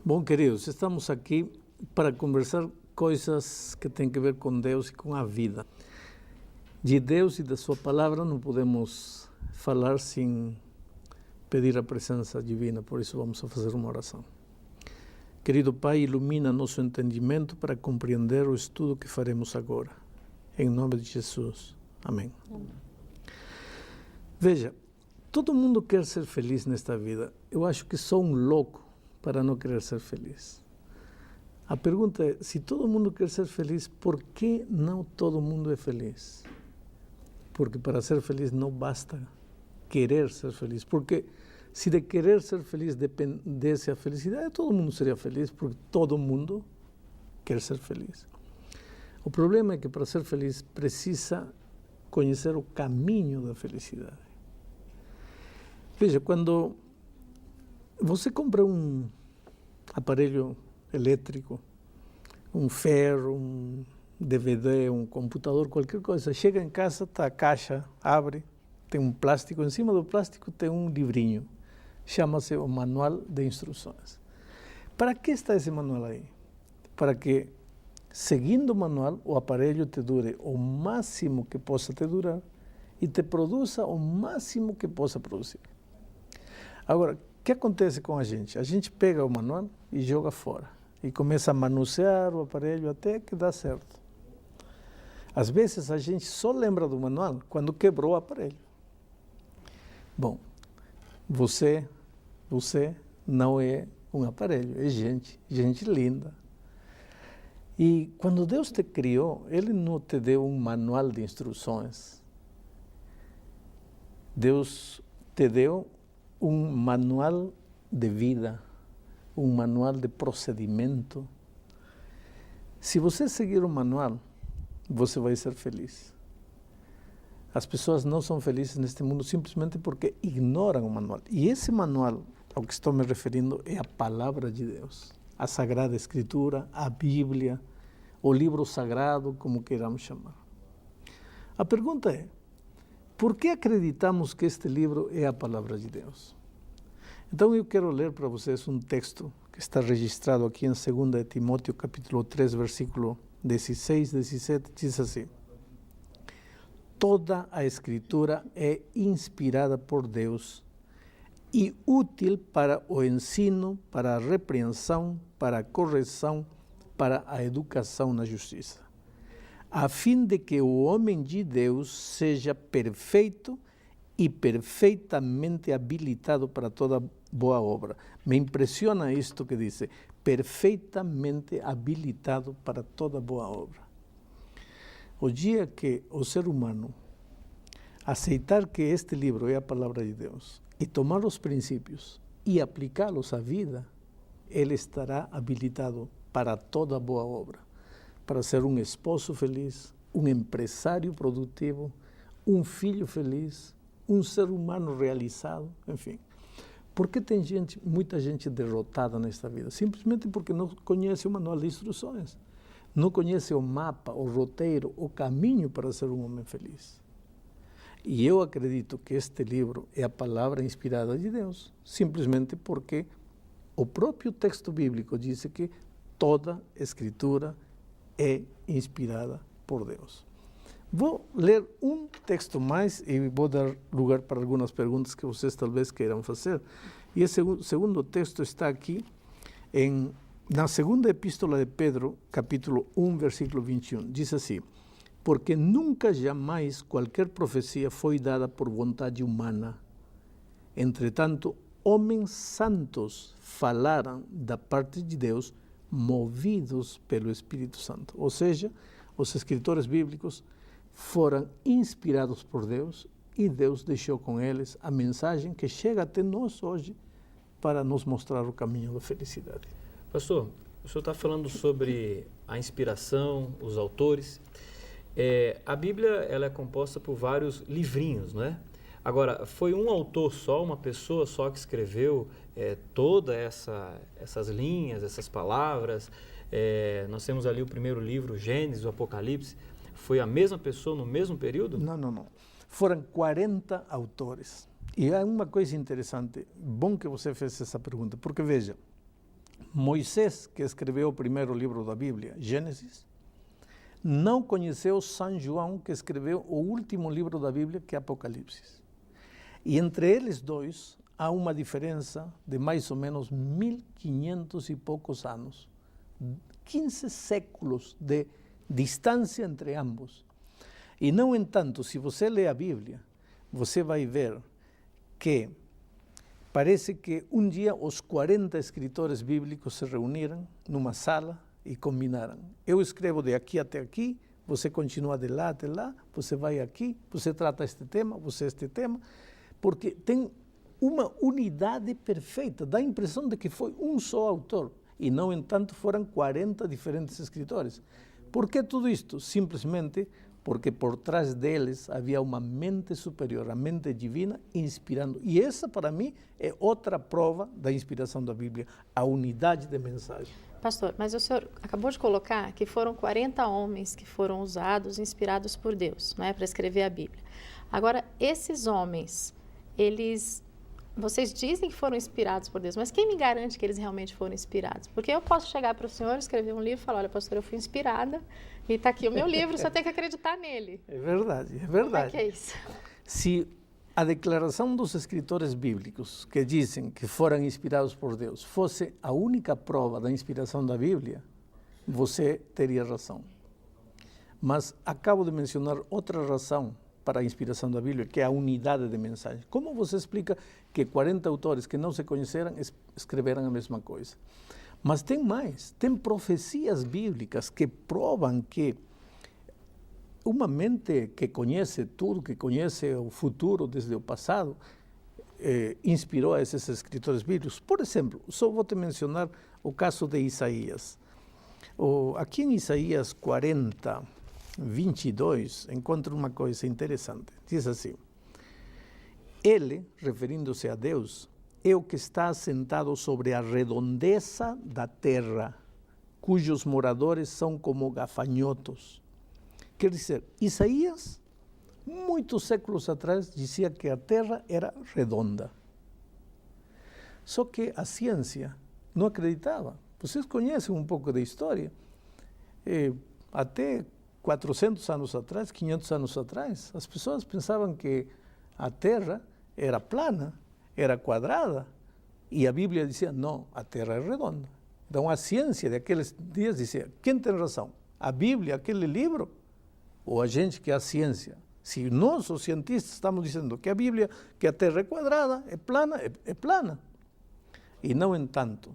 Bom, queridos, estamos aqui para conversar coisas que têm a ver com Deus e com a vida. De Deus e da sua palavra não podemos falar sem pedir a presença divina, por isso vamos a fazer uma oração. Querido Pai, ilumina nosso entendimento para compreender o estudo que faremos agora. Em nome de Jesus. Amém. Veja, todo mundo quer ser feliz nesta vida. Eu acho que sou um louco para não querer ser feliz. A pergunta é, se todo mundo quer ser feliz, por que não todo mundo é feliz? Porque para ser feliz não basta querer ser feliz. Porque se de querer ser feliz dependesse a felicidade, todo mundo seria feliz, porque todo mundo quer ser feliz. O problema é que para ser feliz precisa conhecer o caminho da felicidade. Veja, quando você compra um aparelho elétrico, um ferro, um DVD, um computador, qualquer coisa, chega em casa, está a caixa, abre, tem um plástico, em cima do plástico tem um livrinho, chama-se o Manual de Instruções. Para que está esse manual aí? Para que, seguindo o manual, o aparelho te dure o máximo que possa te durar e te produza o máximo que possa produzir. Agora, o que acontece com a gente? A gente pega o manual e joga fora e começa a manusear o aparelho até que dá certo. Às vezes a gente só lembra do manual quando quebrou o aparelho. Bom, você não é um aparelho, é gente linda. E quando Deus te criou, Ele não te deu um manual de instruções. Deus te deu um manual de vida, um manual de procedimento. Se você seguir o manual, você vai ser feliz. As pessoas não são felizes neste mundo simplesmente porque ignoram o manual. E esse manual, ao que estou me referindo, é a palavra de Deus. A Sagrada Escritura, a Bíblia, o livro sagrado, como queiramos chamar. A pergunta é, por que acreditamos que este livro é a palavra de Deus? Então eu quero ler para vocês um texto que está registrado aqui em 2 Timóteo, capítulo 3, versículo 16, 17, diz assim: toda a Escritura é inspirada por Deus e útil para o ensino, para a repreensão, para a correção, para a educação na justiça, a fim de que o homem de Deus seja perfeito e perfeitamente habilitado para toda boa obra. Me impressiona isto que diz, perfeitamente habilitado para toda boa obra. O dia que o ser humano aceitar que este livro é a palavra de Deus e tomar os princípios e aplicá-los à vida, ele estará habilitado para toda boa obra, para ser um esposo feliz, um empresário produtivo, um filho feliz, um ser humano realizado, enfim. Por que tem muita gente derrotada nesta vida? Simplesmente porque não conhece o manual de instruções, não conhece o mapa, o roteiro, o caminho para ser um homem feliz. E eu acredito que este livro é a palavra inspirada de Deus, simplesmente porque o próprio texto bíblico diz que toda Escritura é inspirada por Deus. Vou ler um texto mais e vou dar lugar para algumas perguntas que vocês talvez queiram fazer. E esse segundo texto está aqui na segunda epístola de Pedro, capítulo 1, versículo 21. Diz assim: porque nunca jamais qualquer profecia foi dada por vontade humana. Entretanto, homens santos falaram da parte de Deus, movidos pelo Espírito Santo. Ou seja, os escritores bíblicos foram inspirados por Deus e Deus deixou com eles a mensagem que chega até nós hoje para nos mostrar o caminho da felicidade. Pastor, o senhor está falando sobre a inspiração, os autores. A Bíblia ela é composta por vários livrinhos, não é? Agora, foi um autor só, uma pessoa só que escreveu todas essas linhas, essas palavras? Nós temos ali o primeiro livro, Gênesis, o Apocalipse. Foi a mesma pessoa no mesmo período? Não. Foram 40 autores. E há uma coisa interessante, bom que você fez essa pergunta, porque veja, Moisés, que escreveu o primeiro livro da Bíblia, Gênesis, não conheceu São João, que escreveu o último livro da Bíblia, que é Apocalipse. E entre eles dois há uma diferença de mais ou menos 1500 e poucos anos. 15 séculos de distância entre ambos. E, no entanto, se você lê a Bíblia, você vai ver que parece que um dia os 40 escritores bíblicos se reuniram numa sala e combinaram. Eu escrevo de aqui até aqui, você continua de lá até lá, você vai aqui, você trata este tema, você este tema, porque tem uma unidade perfeita, dá a impressão de que foi um só autor, e não entanto foram 40 diferentes escritores. Por que tudo isto? Simplesmente porque por trás deles havia uma mente superior, a mente divina inspirando. E essa, para mim, é outra prova da inspiração da Bíblia, a unidade de mensagem. Pastor, mas o senhor acabou de colocar que foram 40 homens que foram usados, inspirados por Deus, não é, para escrever a Bíblia. Agora, esses homens, vocês dizem que foram inspirados por Deus, mas quem me garante que eles realmente foram inspirados? Porque eu posso chegar para o senhor, escrever um livro e falar, olha, pastor, eu fui inspirada e está aqui o meu livro, o senhor tem que acreditar nele. É verdade, é verdade. Como é que é isso? Se a declaração dos escritores bíblicos que dizem que foram inspirados por Deus fosse a única prova da inspiração da Bíblia, você teria razão. Mas acabo de mencionar outra razão para a inspiração da Bíblia, que é a unidade de mensagem. Como você explica que 40 autores que não se conheceram escreveram a mesma coisa? Mas tem mais, tem profecias bíblicas que provam que uma mente que conhece tudo, que conhece o futuro desde o passado, inspirou a esses escritores bíblicos. Por exemplo, só vou te mencionar o caso de Isaías. Aqui em Isaías 40, 22, encontro uma coisa interessante. Diz assim: Ele, referindo-se a Deus, é o que está assentado sobre a redondeza da terra, cujos moradores são como gafanhotos. Quer dizer, Isaías, muitos séculos atrás, dizia que a terra era redonda. Só que a ciência não acreditava. Vocês conhecem um pouco da história. Até 400 anos atrás, 500 anos atrás, as pessoas pensavam que a terra era plana, era quadrada, e a Bíblia dizia, não, a terra é redonda. Então a ciência daqueles dias dizia, quem tem razão? A Bíblia, aquele livro, ou a gente que é a ciência? Se nós, os cientistas, estamos dizendo que a Bíblia, que a terra é quadrada, é plana, é plana. E, no entanto,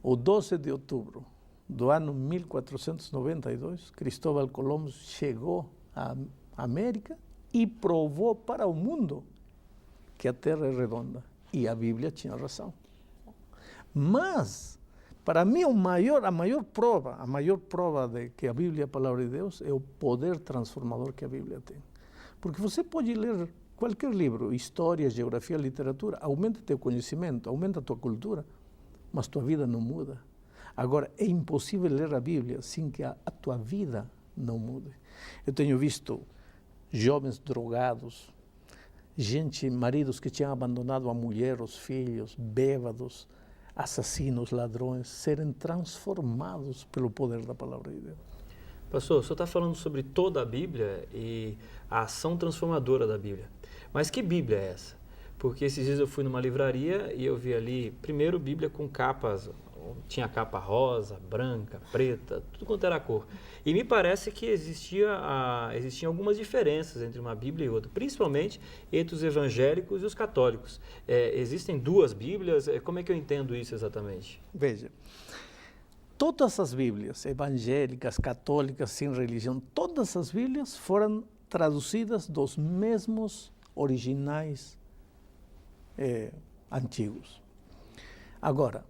o 12 de outubro do ano 1492, Cristóbal Colombo chegou à América e provou para o mundo que a Terra é redonda. E a Bíblia tinha razão. Mas, para mim, a maior prova de que a Bíblia é a palavra de Deus é o poder transformador que a Bíblia tem. Porque você pode ler qualquer livro, história, geografia, literatura, aumenta teu conhecimento, aumenta tua cultura, mas tua vida não muda. Agora, é impossível ler a Bíblia sem que a tua vida não mude. Eu tenho visto jovens drogados, maridos que tinham abandonado a mulher, os filhos, bêbados, assassinos, ladrões, serem transformados pelo poder da palavra de Deus. Pastor, o senhor está falando sobre toda a Bíblia e a ação transformadora da Bíblia. Mas que Bíblia é essa? Porque esses dias eu fui numa livraria e eu vi ali, primeiro, Bíblia com capas, tinha capa rosa, branca, preta, tudo quanto era cor. E me parece que existiam algumas diferenças entre uma Bíblia e outra, principalmente entre os evangélicos e os católicos. Existem duas Bíblias? Como é que eu entendo isso exatamente? Veja, todas as Bíblias, evangélicas, católicas, sem religião, todas as Bíblias foram traduzidas dos mesmos originais antigos. Agora,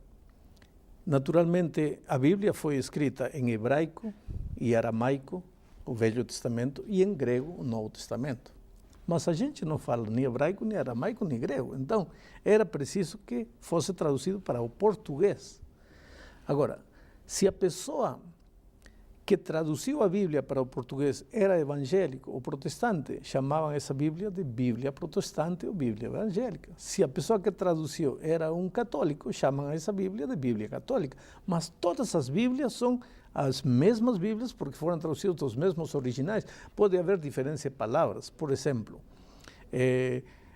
naturalmente, a Bíblia foi escrita em hebraico e aramaico, o Velho Testamento, e em grego, o Novo Testamento. Mas a gente não fala nem hebraico, nem aramaico, nem grego. Então, era preciso que fosse traduzido para o português. Agora, se a pessoa que traduziu a Bíblia para o português era evangélico ou protestante, chamavam essa Bíblia de Bíblia protestante ou Bíblia evangélica. Se a pessoa que traduziu era um católico, chamam essa Bíblia de Bíblia católica. Mas todas as Bíblias são as mesmas Bíblias porque foram traduzidas dos mesmos originais. Pode haver diferença de palavras. Por exemplo,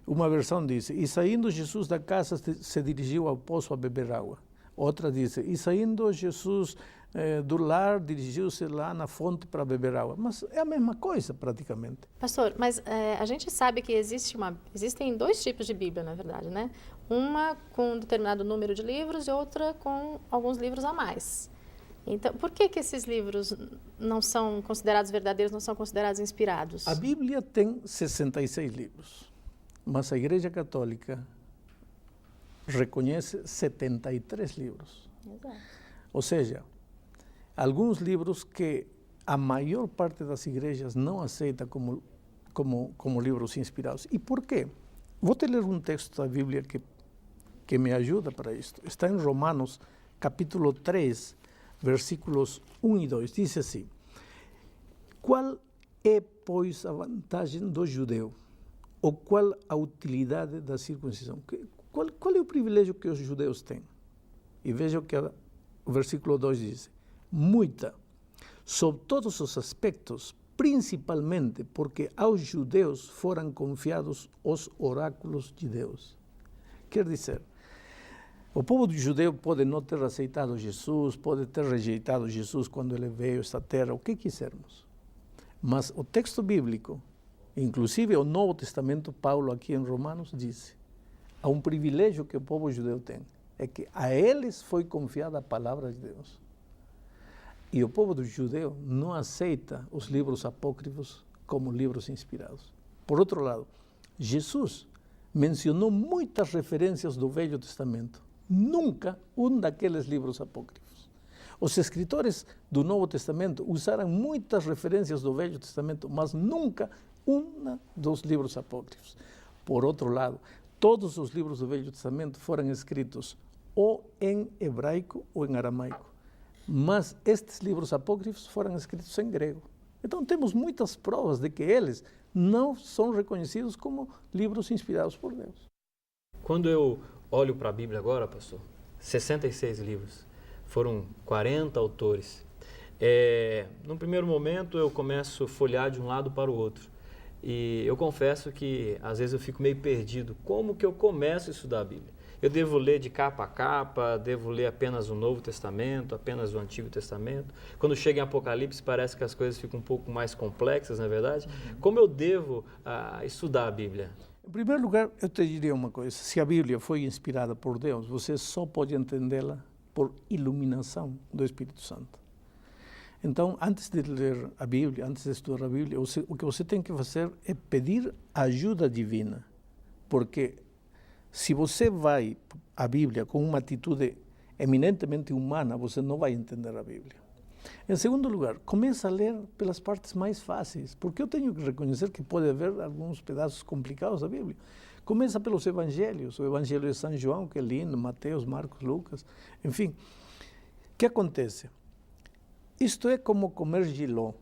uma versão diz, e saindo Jesus da casa se dirigiu ao poço a beber água. Outra diz, e saindo Jesus do lar, dirigiu-se lá na fonte para beber água. Mas é a mesma coisa, praticamente. Pastor, mas a gente sabe que existem dois tipos de Bíblia, na verdade, né? Uma com um determinado número de livros e outra com alguns livros a mais. Então, por que esses livros não são considerados verdadeiros, não são considerados inspirados? A Bíblia tem 66 livros, mas a Igreja Católica reconhece 73 livros. Exato. Ou seja, alguns livros que a maior parte das igrejas não aceita como livros inspirados. E por quê? Vou te ler um texto da Bíblia que me ajuda para isto. Está em Romanos, capítulo 3, versículos 1 e 2. Diz assim, qual é, pois, a vantagem do judeu? Ou qual a utilidade da circuncisão? Qual é o privilégio que os judeus têm? E vejam que o versículo 2 diz, muita, sob todos os aspectos, principalmente porque aos judeus foram confiados os oráculos de Deus. Quer dizer, o povo judeu pode não ter aceitado Jesus, pode ter rejeitado Jesus quando ele veio a esta terra, o que quisermos. Mas o texto bíblico, inclusive o Novo Testamento, Paulo aqui em Romanos, diz, há um privilégio que o povo judeu tem, é que a eles foi confiada a palavra de Deus. E o povo judeu não aceita os livros apócrifos como livros inspirados. Por outro lado, Jesus mencionou muitas referências do Velho Testamento, nunca um daqueles livros apócrifos. Os escritores do Novo Testamento usaram muitas referências do Velho Testamento, mas nunca um dos livros apócrifos. Por outro lado, todos os livros do Velho Testamento foram escritos ou em hebraico ou em aramaico. Mas estes livros apócrifos foram escritos em grego. Então temos muitas provas de que eles não são reconhecidos como livros inspirados por Deus. Quando eu olho para a Bíblia agora, pastor, 66 livros, foram 40 autores. No primeiro momento eu começo a folhear de um lado para o outro. E eu confesso que às vezes eu fico meio perdido. Como que eu começo a estudar a Bíblia? Eu devo ler de capa a capa, devo ler apenas o Novo Testamento, apenas o Antigo Testamento. Quando chega em Apocalipse parece que as coisas ficam um pouco mais complexas, não é verdade? Como eu devo estudar a Bíblia? Em primeiro lugar, eu te diria uma coisa. Se a Bíblia foi inspirada por Deus, você só pode entendê-la por iluminação do Espírito Santo. Então, antes de ler a Bíblia, antes de estudar a Bíblia, o que você tem que fazer é pedir ajuda divina. Porque se você vai à Bíblia com uma atitude eminentemente humana, você não vai entender a Bíblia. Em segundo lugar, começa a ler pelas partes mais fáceis, porque eu tenho que reconhecer que pode haver alguns pedaços complicados da Bíblia. Começa pelos evangelhos, o Evangelho de São João, que é lindo, Mateus, Marcos, Lucas, enfim. O que acontece? Isto é como comer jiló.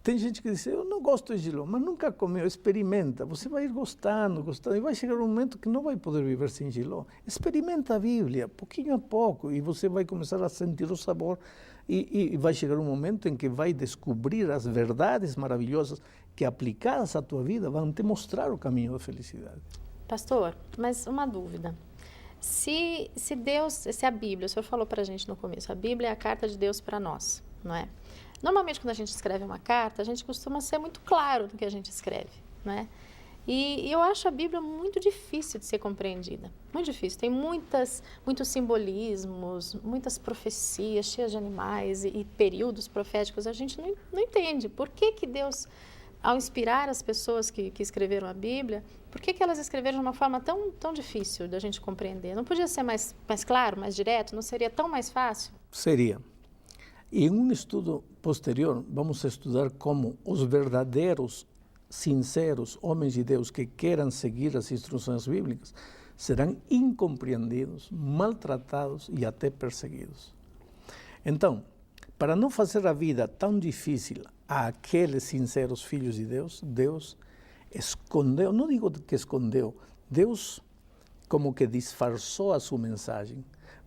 Tem gente que diz, eu não gosto de jiló, mas nunca comeu, experimenta. Você vai ir gostando, e vai chegar um momento que não vai poder viver sem jiló. Experimenta a Bíblia, pouquinho a pouco, e você vai começar a sentir o sabor, e vai chegar um momento em que vai descobrir as verdades maravilhosas que, aplicadas à tua vida, vão te mostrar o caminho da felicidade. Pastor, mas uma dúvida. Se a Bíblia, o senhor falou para a gente no começo, a Bíblia é a carta de Deus para nós, não é? Normalmente, quando a gente escreve uma carta, a gente costuma ser muito claro no que a gente escreve, né? E eu acho a Bíblia muito difícil de ser compreendida, muito difícil. Tem muitos simbolismos, muitas profecias cheias de animais e períodos proféticos. A gente não entende por que Deus, ao inspirar as pessoas que escreveram a Bíblia, por que elas escreveram de uma forma tão difícil da gente compreender? Não podia ser mais claro, mais direto? Não seria tão mais fácil? Seria. E em um estudo posterior, vamos estudar como os verdadeiros, sinceros homens de Deus que queiram seguir as instruções bíblicas serão incompreendidos, maltratados e até perseguidos. Então, para não fazer a vida tão difícil àqueles sinceros filhos de Deus, Deus escondeu, não digo que escondeu, Deus como que disfarçou a sua mensagem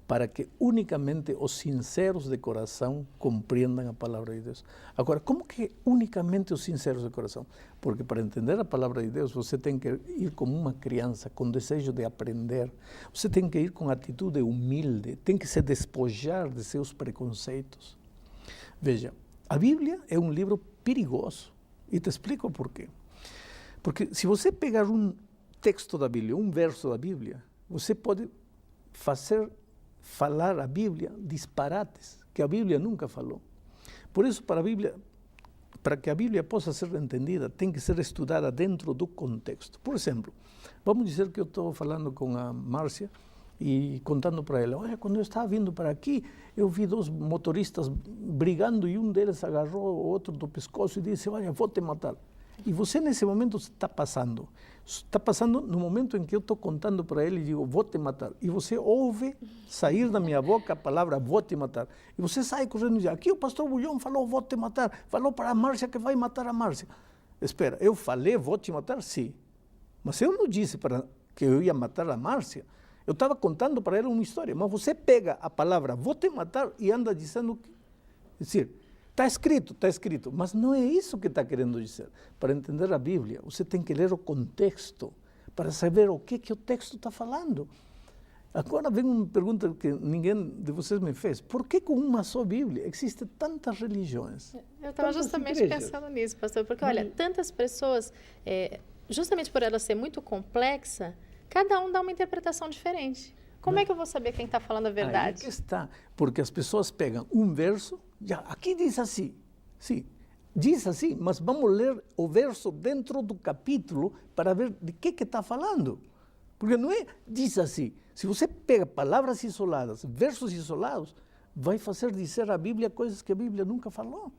para que unicamente os sinceros de coração compreendam a palavra de Deus. Agora, como que unicamente os sinceros de coração? Porque para entender a palavra de Deus, você tem que ir como uma criança, com desejo de aprender. Você tem que ir com atitude humilde, tem que se despojar de seus preconceitos. Veja, a Bíblia é um livro perigoso, e te explico por quê. Porque se você pegar um texto da Bíblia, um verso da Bíblia, você pode falar a Bíblia disparates, que a Bíblia nunca falou. Por isso, para que a Bíblia possa ser entendida, tem que ser estudada dentro do contexto. Por exemplo, vamos dizer que eu estou falando com a Márcia e contando para ela, olha, quando eu estava vindo para aqui, eu vi 2 motoristas brigando e um deles agarrou o outro do pescoço e disse, olha, vou te matar. E você nesse momento está passando no momento em que eu estou contando para ele e digo, vou te matar. E você ouve sair da minha boca a palavra, vou te matar. E você sai correndo e diz, aqui o pastor Bulhão falou, vou te matar. Falou para a Márcia que vai matar a Márcia. Espera, eu falei, vou te matar? Sim. Mas eu não disse que eu ia matar a Márcia. Eu estava contando para ela uma história. Mas você pega a palavra, vou te matar, e anda dizendo que... É decir, está escrito, mas não é isso que está querendo dizer. Para entender a Bíblia, você tem que ler o contexto, para saber o que o texto está falando. Agora vem uma pergunta que ninguém de vocês me fez. Por que com uma só Bíblia existem tantas religiões? Eu estava justamente pensando nisso, pastor, porque olha, tantas pessoas, justamente por ela ser muito complexa, cada um dá uma interpretação diferente. Como é que eu vou saber quem está falando a verdade? Aí que está, porque as pessoas pegam um verso, aqui diz assim, sim, diz assim, mas vamos ler o verso dentro do capítulo para ver de que está falando. Porque não é, diz assim, se você pega palavras isoladas, versos isolados, vai fazer dizer a Bíblia coisas que a Bíblia nunca falou.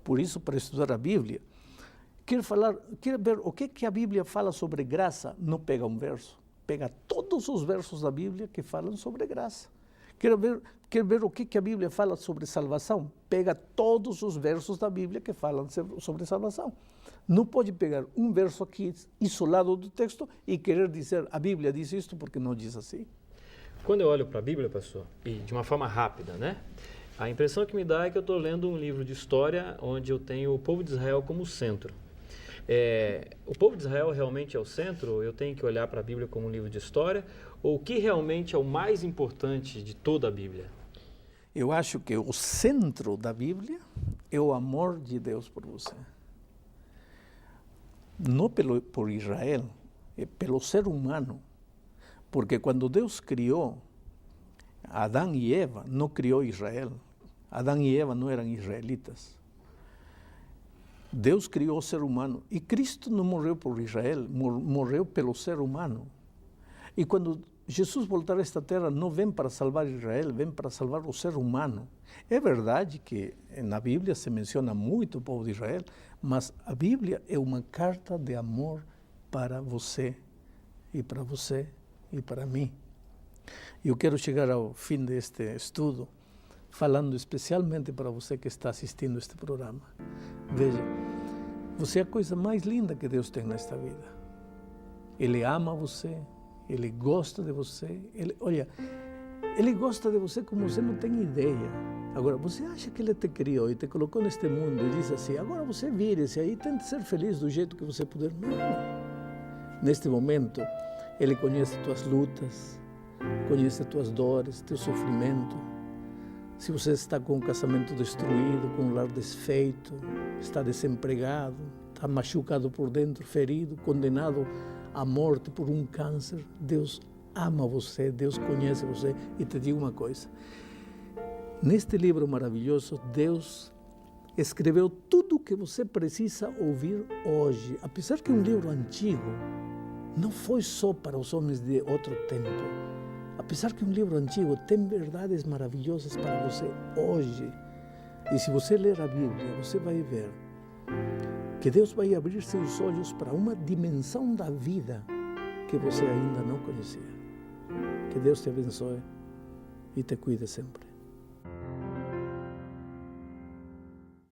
Por isso, para estudar a Bíblia, quer ver o que a Bíblia fala sobre graça, não pega um verso. Pega todos os versos da Bíblia que falam sobre graça. Quer ver o que a Bíblia fala sobre salvação? Pega todos os versos da Bíblia que falam sobre salvação. Não pode pegar um verso aqui isolado do texto e querer dizer a Bíblia diz isto porque não diz assim. Quando eu olho para a Bíblia, pastor, e de uma forma rápida, né? A impressão que me dá é que eu estou lendo um livro de história onde eu tenho o povo de Israel como centro. O povo de Israel realmente é o centro? Eu tenho que olhar para a Bíblia como um livro de história? Ou o que realmente é o mais importante de toda a Bíblia? Eu acho que o centro da Bíblia é o amor de Deus por você. Não por Israel, é pelo ser humano. Porque quando Deus criou Adão e Eva, não criou Israel. Adão e Eva não eram israelitas. Deus criou o ser humano e Cristo não morreu por Israel, morreu pelo ser humano. E quando Jesus voltar a esta terra, não vem para salvar Israel, vem para salvar o ser humano. É verdade que na Bíblia se menciona muito o povo de Israel, mas a Bíblia é uma carta de amor para você e para você e para mim. Eu quero chegar ao fim deste estudo falando especialmente para você que está assistindo este programa. Veja, você é a coisa mais linda que Deus tem nesta vida. Ele ama você, Ele gosta de você. Ele gosta de você como você não tem ideia. Agora, você acha que Ele te criou e te colocou neste mundo e diz assim, agora você vire-se aí, tente ser feliz do jeito que você puder. Não. Neste momento, Ele conhece tuas lutas, conhece tuas dores, teu sofrimento. Se você está com um casamento destruído, com um lar desfeito, está desempregado, está machucado por dentro, ferido, condenado à morte por um câncer, Deus ama você, Deus conhece você. E te digo uma coisa, neste livro maravilhoso, Deus escreveu tudo o que você precisa ouvir hoje. Apesar que é um livro antigo, não foi só para os homens de outro tempo. Apesar que é um livro antigo, tem verdades maravilhosas para você hoje. E se você ler a Bíblia, você vai ver que Deus vai abrir seus olhos para uma dimensão da vida que você ainda não conhecia. Que Deus te abençoe e te cuide sempre.